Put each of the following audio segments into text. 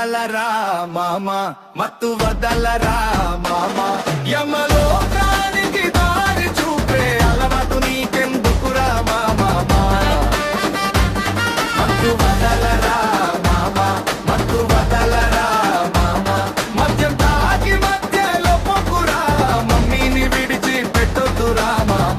బదలరా మామ మత్తు వదలరా మామ యమలోకానికి దారి చూపే అలవాటు నీకెందుకురా మామ మత్తు వదలరా మామ మత్తు వదలరా మామ మద్యం తాగి మధ్యలో పొక్కురా మమ్మీని విడిచి పెట్టొద్దురా మామ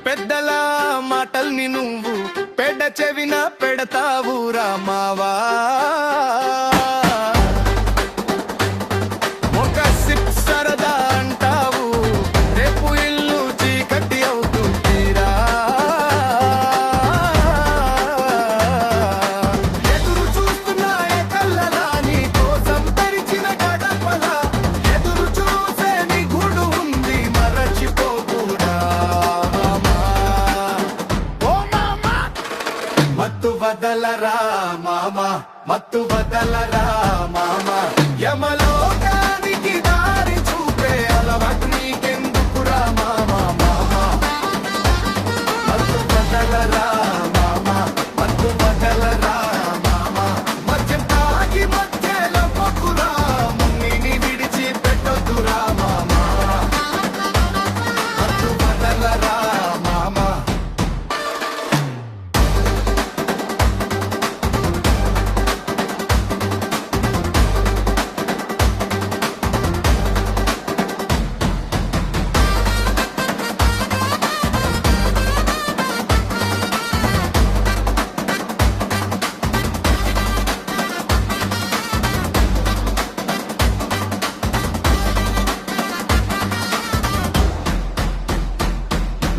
పెద్దల మాటల్ని నువ్వు పెడ చెవిన పెడతావురా మావా ఒక సిప్ సరదా అంటావు రేపు ఇల్లు చీకటి అవుతుందిరా ఎదురు చూస్తున్నా కళ్ళలా నీ కోసం తెరిచిన గడపలా ఎదురు చూసే నీ గుడు ఉంది మరచిపోకురా మత్తు బదలరా మామ మత్తు బదలరా మామ యమలోకానికి దారి చూపే అలవాటు నీకెందుకురా మామ మత్తు బదలరా మామ మత్తు బదలరా మామ మద్యం తాగి మధ్యలో పొక్కురా మమ్మీని విడిచి పెట్టొద్దురా మామ మత్తు బదలరా మామ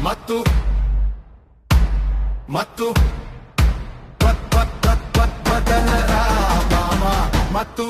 మత్తు మత్తు బదలరా మామ మత్తు